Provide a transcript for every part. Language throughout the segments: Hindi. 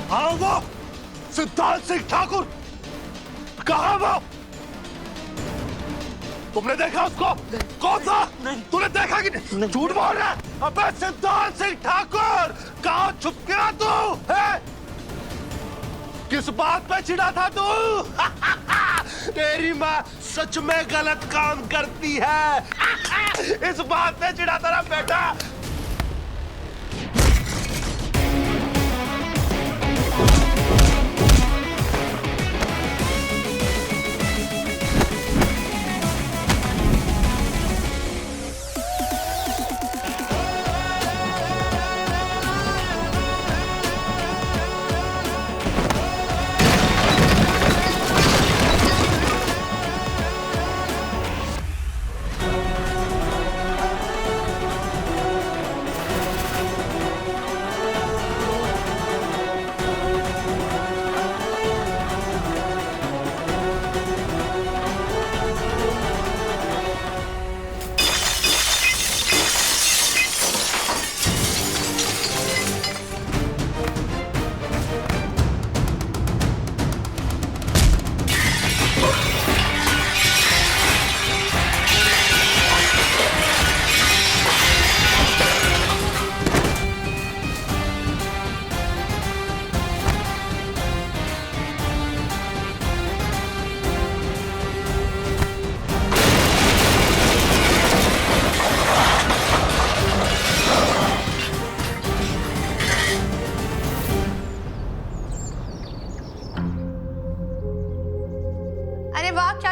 हाँ वो सिद्धांत सिंह ठाकुर, कहाँ वो? तुमने देखा उसको? कौन सा? तूने देखा कि नहीं? झूठ बोल रहा है। अबे सिद्धांत सिंह ठाकुर, कहाँ छुप गया तू? है? किस बात पे चिढ़ा था तू? तेरी माँ सच में गलत काम करती है। इस बात पे चिढ़ा था ना बेटा।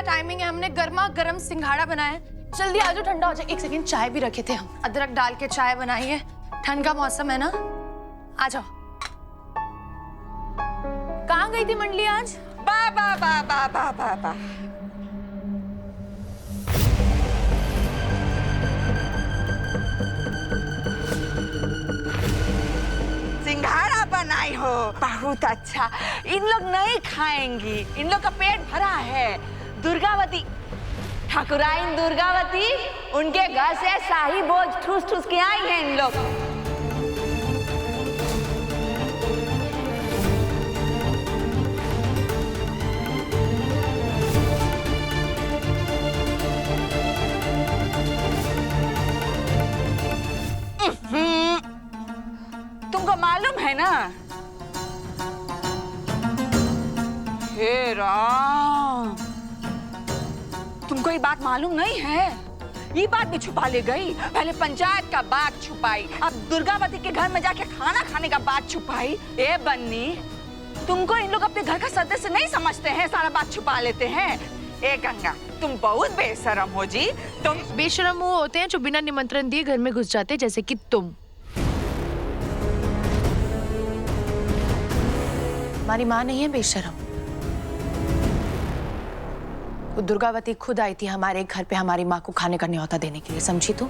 टाइमिंग है, हमने गर्मा गर्म सिंघाड़ा बनाया है। जल्दी आ जाओ, ठंडा हो जाए। एक सेकंड, चाय भी रखे थे हम, अदरक डाल के चाय बनाई है। ठंड का मौसम है ना, आ जाओ। कहाँ गई थी मंडली आज? बा बा बा बा बा बा बा। सिंघाड़ा बनाई हो, बहुत अच्छा। इन लोग नहीं खाएंगी, इन लोग का पेट भरा है। दुर्गावती, ठाकुराइन दुर्गावती, उनके घर से शाही भोज ठूस ठूस के आई हैं इन लोग। तुमको मालूम है ना? हे राम, तुमको ये बात मालूम नहीं है? ये बात भी छुपा ले गई। पहले पंचायत का बात छुपाई, अब दुर्गावती के घर में जाके खाना खाने का बात छुपाई। ए बन्नी, तुमको इन लोग अपने घर का सदस्य नहीं समझते हैं, सारा बात छुपा लेते हैं। ए गंगा, तुम बहुत बेशरम हो जी। तुम बेशरम वो होते हैं जो बिना निमंत्रण दिए घर में घुस जाते हैं, जैसे कि तुम। हमारी माँ नहीं है बेशरम, वो दुर्गावती खुद आई थी हमारे घर पे हमारी माँ को खाने का न्योता देने के लिए, समझी तू?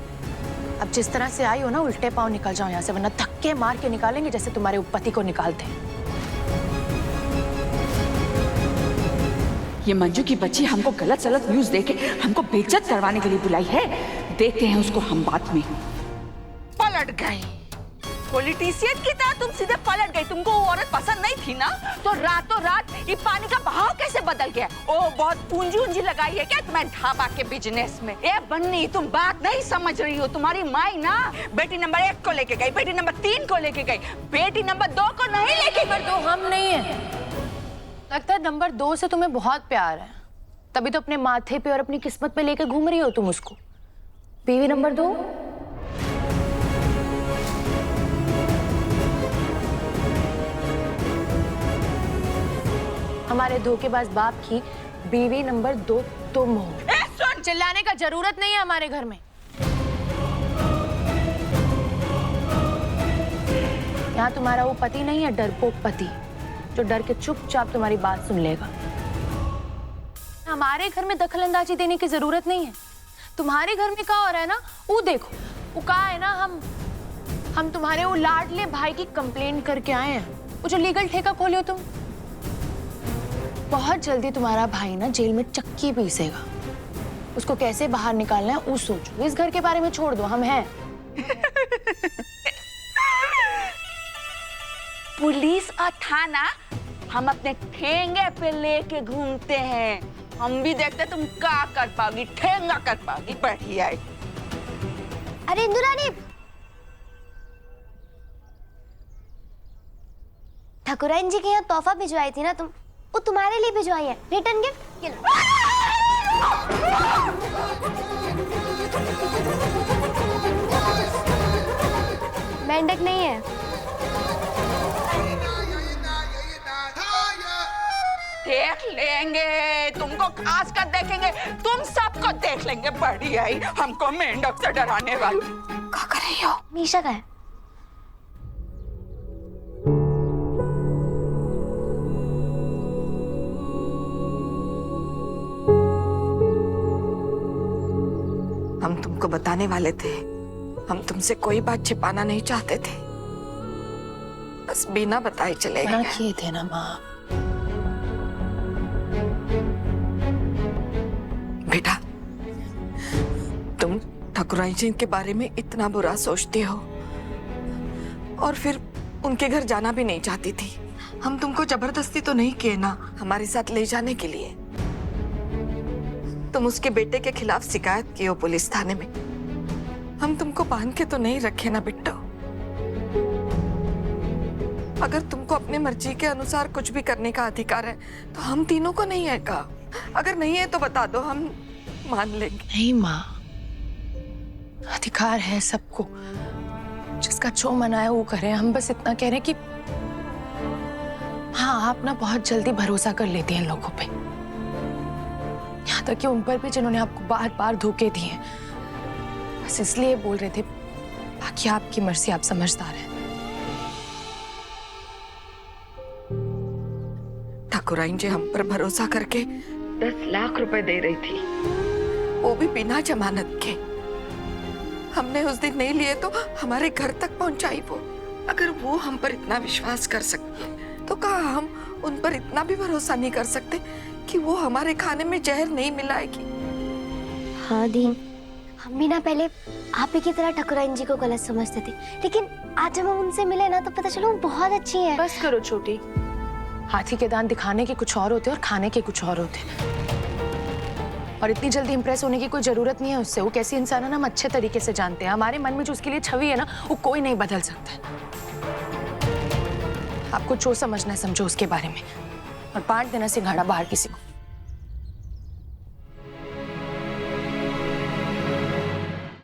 अब जिस तरह से आई हो ना, उल्टे पांव निकल जाओ यहाँ से, वरना धक्के मार के निकालेंगे जैसे तुम्हारे पति को निकालते हैं। ये मंजू की बच्ची हमको गलत सलत न्यूज देके हमको बेइज्जत करवाने के लिए बुलाई है। देखते हैं उसको हम बाद में। पलट गई पॉलिटिशियन की तरह, तुम सीधे पलट गई। तुमको वो औरत पसंद नहीं थी ना, तो रातों रात ये पानी का बहाव कैसे बदल गया? ओ, बहुत पूंजी उंजी लगाई है क्या तुम्हें ढाबा के बिजनेस में? ए बन्नी, तुम बात नहीं समझ रही हो। तुम्हारी माई ना बेटी नंबर 1 को लेके गई, बेटी नंबर 3 को लेके गई, बेटी नंबर 2 को नहीं लेके गई। नंबर 2 हम नहीं है। लगता है नंबर 2 से तुम्हें बहुत प्यार है, तभी तो अपने माथे पे और अपनी किस्मत पे लेके घूम रही हो तुम उसको। बीवी नंबर 2, हमारे धोखेबाज बाप की बीवी नंबर 2 तुम हो। सुन, चिल्लाने का जरूरत नहीं है हमारे घर में। यहाँ तुम्हारा वो पति नहीं है, डरपोक पति, जो डर के चुपचाप तुम्हारी बात सुन लेगा। हमारे घर में दखलंदाजी देने की जरूरत नहीं है। तुम्हारे घर में क्या हो रहा है ना, वो देखो। वो कहा है ना, हम तुम्हारे वो लाडले भाई की कंप्लेंट करके आए हैं, वो जो लीगल ठेका खोले हो तुम। बहुत जल्दी तुम्हारा भाई ना जेल में चक्की पीसेगा। उसको कैसे बाहर निकालना है वो सोचो। इस घर के बारे में छोड़ दो, हम हैं। पुलिस और थाना हम अपने ठेंगे पे लेके घूमते हैं। हम भी देखते तुम क्या कर पाओगी, ठेंगा कर पाओगी। बढ़िया है। अरे इंदुरानी, ठाकुराइन जी के यहाँ तोहफा भिजवाई थी ना तुम, वो तुम्हारे लिए भिजवाई है, रिटर्न गिफ्ट। ये लो। मेंढक नहीं है। देख लेंगे, तुमको खास कर देखेंगे, तुम सबको देख लेंगे। बढ़िया ही, हमको मेंढक से डराने वाली। क्या कर रही हो? मीशा का है। हम तुमको बताने वाले थे, हम तुमसे कोई बात छिपाना नहीं चाहते थे, बस बिना बताए चले गए। किए थे ना माँ। बेटा, तुम ठाकुराइन जी के बारे में इतना बुरा सोचती हो और फिर उनके घर जाना भी नहीं चाहती थी। हम तुमको जबरदस्ती तो नहीं किए ना हमारे साथ ले जाने के लिए। तुम उसके बेटे के खिलाफ शिकायत किए हो पुलिस थाने में। हम तुमको बांध के तो नहीं रखे ना बिट्टो। अगर तुमको अपने मर्जी के अनुसार कुछ भी करने का अधिकार है तो हम तीनों को नहीं है का? अगर नहीं है तो बता दो, हम मान लेंगे। नहीं माँ, अधिकार है सबको, जिसका जो मना है वो करे। हम बस इतना कह रहे हैं कि हाँ, आप ना बहुत जल्दी भरोसा कर लेती हैं लोगों पे, यहाँ तक कि उन पर भी जिन्होंने आपको बार बार धोखे दिए हैं। बस इसलिए बोल रहे थे, बाकी आपकी मर्जी, आप समझदार हैं। ठाकुराइन जी हम पर भरोसा करके 10 लाख रुपए दे रही थी, वो भी बिना जमानत के। हमने उस दिन नहीं लिए तो हमारे घर तक पहुंचाई वो। अगर वो हम पर इतना विश्वास कर सकते तो कहा हम उन पर इतना भी भरोसा नहीं कर सकते कि वो हमारे खाने में जहर नहीं मिलाएगी। हाँ दी, हम भी ना पहले आप ही की तरह ठाकुराइन जी को गलत समझते थे, लेकिन आज जब हम उनसे मिले ना तो पता चला वो बहुत अच्छी है। बस करो छोटी, हाथी के दांत दिखाने के कुछ और होते और खाने के कुछ और होते, और इतनी जल्दी इंप्रेस होने की कोई जरूरत नहीं है उससे। वो कैसी इंसान है ना, हम अच्छे तरीके से जानते हैं। हमारे मन में जो उसके लिए छवि है ना, वो कोई नहीं बदल सकता है। आपको जो समझना है समझो उसके बारे में, और बांट देना सिंघाड़ा बाहर किसी को।